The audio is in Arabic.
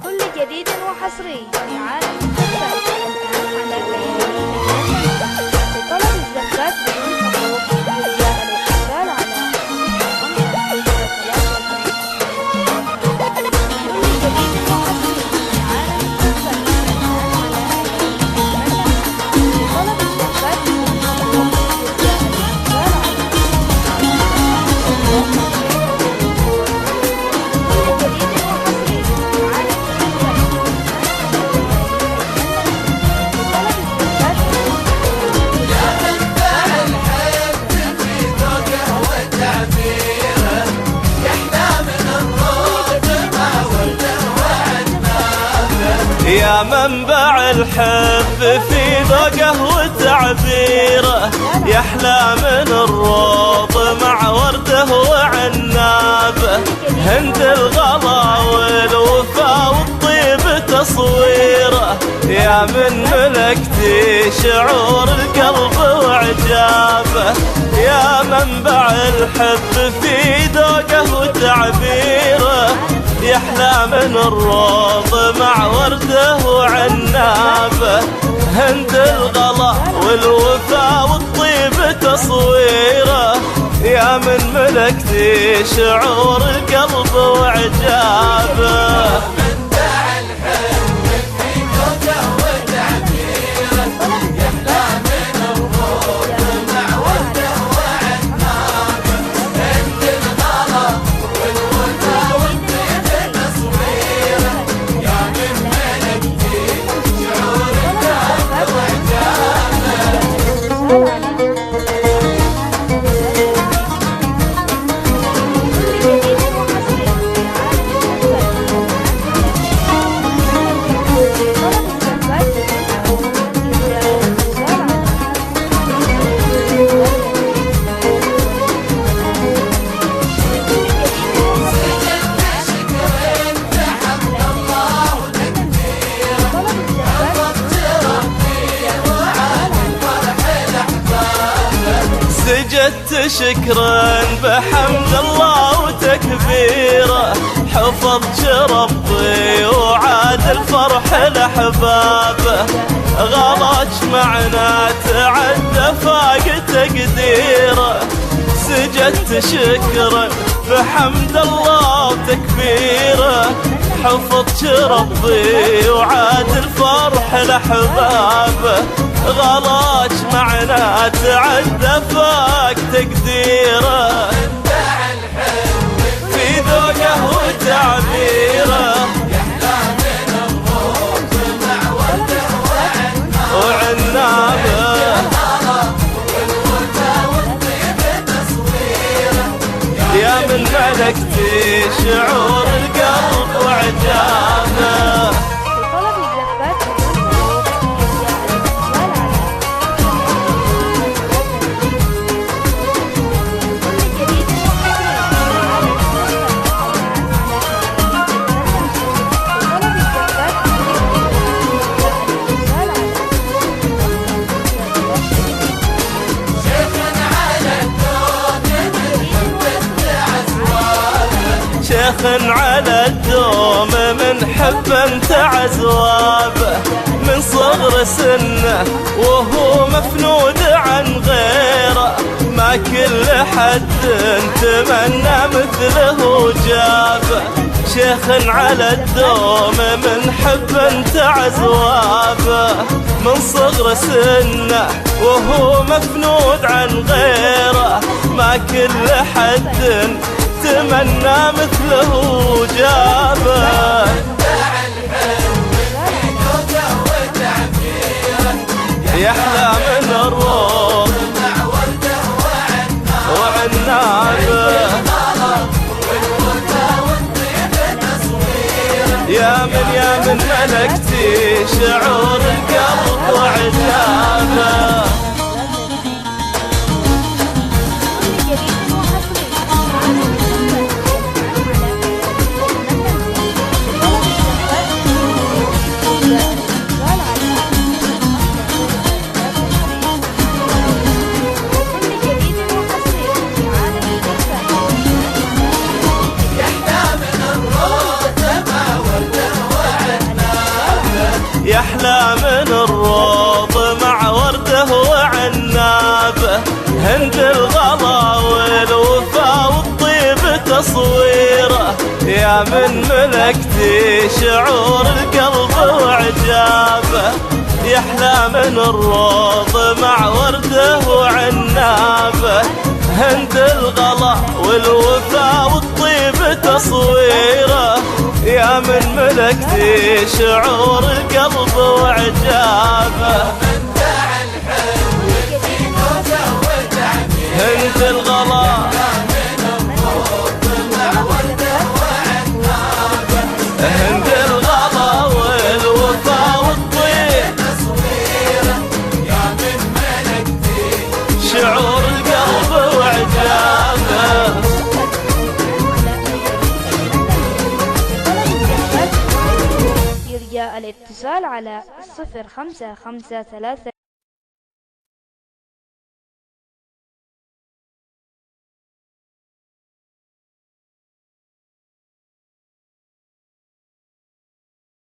كل جديد وحصري في عالم الزفات الآن على كيانين لطلب الزفات بدون حقوق يرجى الاتصال على 5 كل جديد وحصري في عالم الزفات الآن على كيانين لطلب الزفات بدون حقوق يرجى الاتصال على يا منبع الحب في ذوقه وتعبيره، يحلى من الروض مع ورده وعنابه. هند الغلا والوفا والطيب تصويره، يا من ملكتي شعور القلب وعجابه. يا منبع الحب في ذوقه وتعبيره، يحلى من الروض مع ورده وعنابه. هند الغلا والوفا والطيب تصويره، يا من ملكتي شعور القلب وعجابه. سجدت شكرا بحمد الله وتكبيره، حفظت ربي وعاد الفرح لأحبابه. غلاك معنا تعدى فاق تقديره، سجدت شكرا بحمد الله وتكبيره، حفظت ربي وعاد الفرح لأحبابه. غلاك معنا تعدى فاق تقديره، في ذوقه وتعبيره، وعنابه. يا من ملكتي شعور القلب وعجابه. شيخ على الدوم من حب انتع زوابه، من صغر سنه وهو مفنود عن غيره. ما كل حد تمنى مثله جابه. شيخ على الدوم من حب انتع زوابه، من صغر سنه وهو مفنود عن غيره. ما كل حد تمنى مثله جابه. يحلى من الروض وعنابه. يا من ملكتي شعور القلب وعجابه. يا من ملكتي شعور القلب وعجابه، يحلى من الروض مع ورده وعنابه. هند الغلا والوفا والطيب تصويره، يا من ملكتي شعور القلب وعجابه. هند الغلا هند الغلا والوفا والطيب يا من ملكتي شعور القلب وعجابه. يرجى الاتصال على 0553